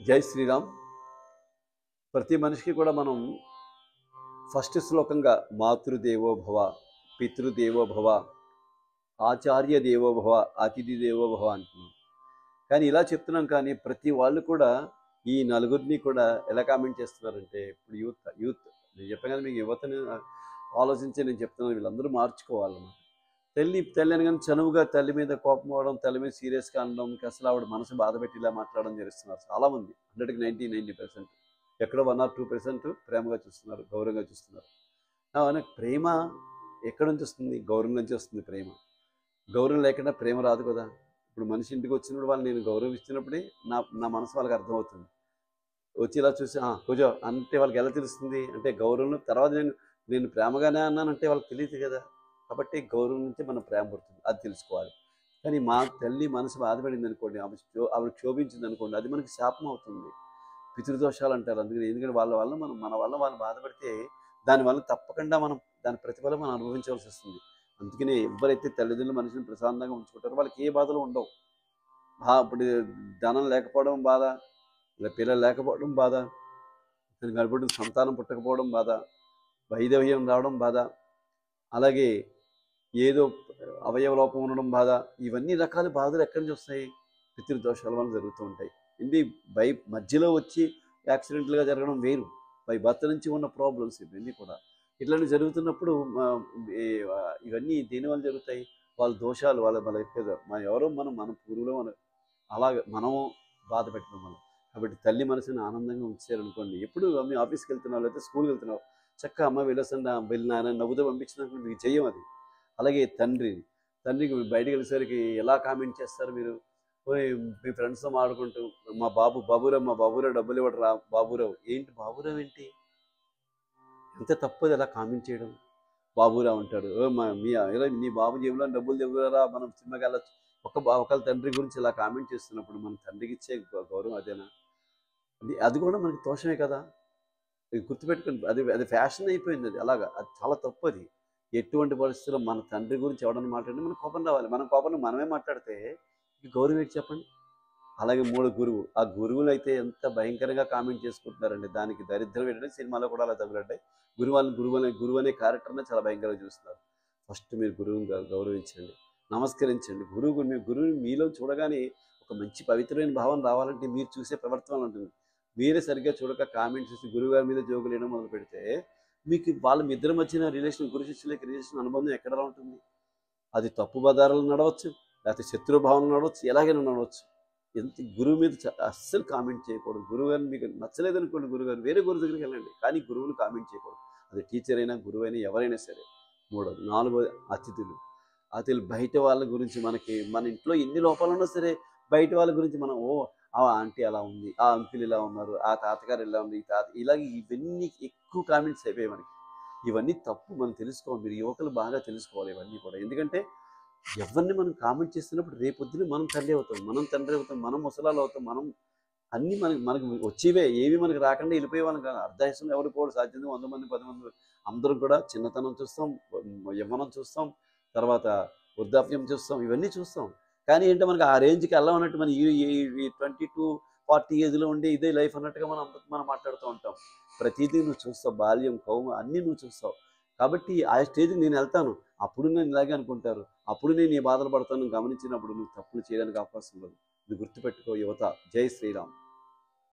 జై శ్రీరామ్. ప్రతి మనిషికి కూడా మనం ఫస్ట్ శ్లోకంగా మాతృదేవో భవ, పితృదేవో భవ, ఆచార్య దేవో భవ, అతిథి దేవో భవ అంటున్నాం. కానీ ఇలా చెప్తున్నాం, కానీ ప్రతి వాళ్ళు కూడా ఈ నలుగురిని కూడా ఎలా కామెంట్ చేస్తున్నారంటే, ఇప్పుడు యూత్ నేను చెప్పాను కదా, మీకు యువతని ఆలోచించి నేను చెప్తున్నాను, వీళ్ళందరూ మార్చుకోవాలన్నమాట. తల్లి అనగానే చనువుగా తల్లి మీద కోపం అవడం, తల్లి మీద సీరియస్గా అనడం, అసలు ఆవిడ మనసు బాధ పెట్టి ఇలా మాట్లాడడం చేస్తున్నారు చాలామంది. 100కి 90% ఎక్కడో 1 or 2% ప్రేమగా చూస్తున్నారు, గౌరవంగా చూస్తున్నారు. ప్రేమ ఎక్కడి నుంచి వస్తుంది? గౌరవం నుంచి వస్తుంది ప్రేమ. గౌరవం లేకుండా ప్రేమ రాదు కదా. ఇప్పుడు మనిషి ఇంటికి వచ్చినప్పుడు వాళ్ళు నేను గౌరవం ఇచ్చినప్పుడే నా మనసు వాళ్ళకి అర్థమవుతుంది. వచ్చి ఇలా చూసి కూర్చో అంటే వాళ్ళకి ఎలా తెలుస్తుంది అంటే గౌరవం తర్వాత నేను ప్రేమగానే అన్నానంటే వాళ్ళకి తెలియదు కదా. కాబట్టి గౌరవం నుంచి మనం ప్రేమ పుడుతుంది, అది తెలుసుకోవాలి. కానీ మా తల్లి మనసు బాధపడింది అనుకోండి, ఆవిడ క్షోభించింది అనుకోండి, అది మనకి శాపం అవుతుంది. పితృదోషాలు అంటారు. అందుకని ఎందుకంటే మన వల్ల వాళ్ళు బాధపడితే దానివల్ల తప్పకుండా మనం దాని ప్రతిఫలం మనం అనుభవించవలసి వస్తుంది. అందుకనే ఎవరైతే తల్లిదండ్రులు మనిషిని ప్రశాంతంగా ఉంచుకుంటారో వాళ్ళకి ఏ బాధలు ఉండవు. ఇప్పుడు ధనం లేకపోవడం బాధ, ఇలా పిల్లలు లేకపోవడం బాధ, దానికి గడపడం సంతానం పుట్టకపోవడం బాధ, వైధవ్యం రావడం బాధ, అలాగే ఏదో అవయవ లోపం ఉండడం బాధ, ఇవన్నీ రకాల బాధలు ఎక్కడి నుంచి వస్తాయి? పితృదోషాల వల్ల జరుగుతూ ఉంటాయి. ఇది మధ్యలో వచ్చి యాక్సిడెంట్లుగా జరగడం వేరు, భర్త నుంచి ఉన్న ప్రాబ్లమ్స్ ఇవన్నీ కూడా. ఇట్లాంటి జరుగుతున్నప్పుడు ఇవన్నీ దేనివల్ల జరుగుతాయి? వాళ్ళ దోషాలు, మన పూర్వులో అలాగే మనం బాధ పెట్టడం వల్ల. కాబట్టి తల్లి మనసుని ఆనందంగా ఉంచారనుకోండి, ఎప్పుడు మీ ఆఫీస్కి వెళ్తున్నావు లేకపోతే స్కూల్కి వెళ్తున్నావు, చక్కగా అమ్మ వెళ్ళినారని నవ్వుతో పంపించినప్పుడు మీకు చెయ్యం అది. అలాగే తండ్రికి బయటకు వెళ్ళేసరికి ఎలా కామెంట్ చేస్తారు మీరు? మీ ఫ్రెండ్స్తో మాట్లాడుకుంటూ మా బాబురావు డబ్బులు ఇవ్వడరా బాబురావు. ఏంటి బాబురావు ఏంటి? ఎంత తప్పదు ఎలా కామెంట్ చేయడం. బాబురావు అంటాడు, నీ బాబు జేబులో డబ్బులు తెవ్వరా, మనం సినిమాకి వెళ్ళచ్చు. ఒకళ్ళ తండ్రి గురించి ఇలా కామెంట్ చేస్తున్నప్పుడు మన తండ్రికి ఇచ్చే గౌరవం అదేనా? అది కూడా మనకి దోషమే కదా. గుర్తుపెట్టుకోండి, అది ఫ్యాషన్ అయిపోయింది. అది అలాగా, అది చాలా తప్పు. అది ఎటువంటి పరిస్థితుల్లో మన తండ్రి గురించి ఎవడన్నా మాట్లాడితే మనకు కోపం రావాలి. మన కోపం మనమే మాట్లాడితే గౌరవం ఏంటి చెప్పండి? అలాగే గురువు, ఆ గురువులు అయితే ఎంత భయంకరంగా కామెంట్ చేసుకుంటున్నారండి. దానికి దరిద్రం ఏంటంటే సినిమాలో కూడా అలా తగులంటాయి. గురువు అనే క్యారెక్టర్నే చాలా భయంకరంగా చూస్తున్నారు. ఫస్ట్ మీరు గురువుని గౌరవించండి, నమస్కరించండి. గురువుని మీలో చూడగానే ఒక మంచి పవిత్రమైన భావం రావాలంటే మీరు చూసే ప్రవర్తన ఉంటుంది. మీరే సరిగ్గా చూడక కామెంట్స్ చేసి గురువుగారి మీద జోకులు వేయడం మొదలు పెడితే మీకు మీ ఇద్దరి మధ్యన రిలేషన్, గురు శిష్యులకి రిలేషన్ అనుబంధం ఎక్కడ ఉంటుంది? అది తప్పు బదారాలు నడవచ్చు, లేకపోతే శత్రుభావం నడవచ్చు, ఎలాగైనా నడవచ్చు. గురువు మీద అస్సలు కామెంట్ చేయకూడదు. గురువుగారిని మీకు నచ్చలేదనుకోండి, గురువుగారు వేరే గురువు దగ్గరికి వెళ్ళండి, కానీ గురువుని కామెంట్ చేయకూడదు. అది టీచర్ అయినా గురువు అయినా ఎవరైనా సరే. 4వది అతిథులు. బయట వాళ్ళ గురించి మన ఇంట్లో ఎన్ని లోపాలు ఉన్నా సరే బయట వాళ్ళ గురించి మనం ఆ ఆంటీ అలా ఉంది, ఆ అంకుల్ ఇలా ఉన్నారు, ఆ తాతగారు ఇలా ఉంది, ఇలాగ ఇవన్నీ ఎక్కువ కామెంట్స్ అయిపోయాయి మనకి. ఇవన్నీ తప్పు, మనం తెలుసుకోవాలి. మీరు యువకులు బాగా తెలుసుకోవాలి ఇవన్నీ కూడా. ఎందుకంటే ఎవరిని మనం కామెంట్ చేస్తున్నప్పుడు రేపొద్దున మనం తల్లి అవుతాం, మనం తండ్రి అవుతాం, మనం ముసలాలు అవుతాం. అన్నీ మనకు వచ్చేవే, ఏవి మనకు రాకుండా వెళ్ళిపోయే వాళ్ళం కాదు. అర్ధాయుషంలో ఎవరు పోవడం సాధ్యం? 100 మంది 10 మంది అందరం కూడా చిన్నతనం చూస్తాం, యవ్వనం చూస్తాం, తర్వాత వృద్ధాప్యం చూస్తాం, ఇవన్నీ చూస్తాం. కానీ ఏంటో మనకి ఆ రేంజ్కి వెళ్ళమన్నట్టు మన ఈ 20 to 40 ఏజ్లో ఉండే ఇదే లైఫ్ అన్నట్టుగా మనం మాట్లాడుతూ ఉంటాం. ప్రతిదీ నువ్వు చూస్తావు, బాల్యం కౌమ అన్నీ నువ్వు చూస్తావు. కాబట్టి ఆ స్టేజ్కి నేను వెళ్తాను, అప్పుడు నేను ఇలాగే అనుకుంటారు, అప్పుడు నేను ఈ బాధలు పడతాను గమనించినప్పుడు నువ్వు తప్పులు చేయడానికి అవకాశం ఉండదు. ఇది గుర్తుపెట్టుకో యువత. జై శ్రీరామ్.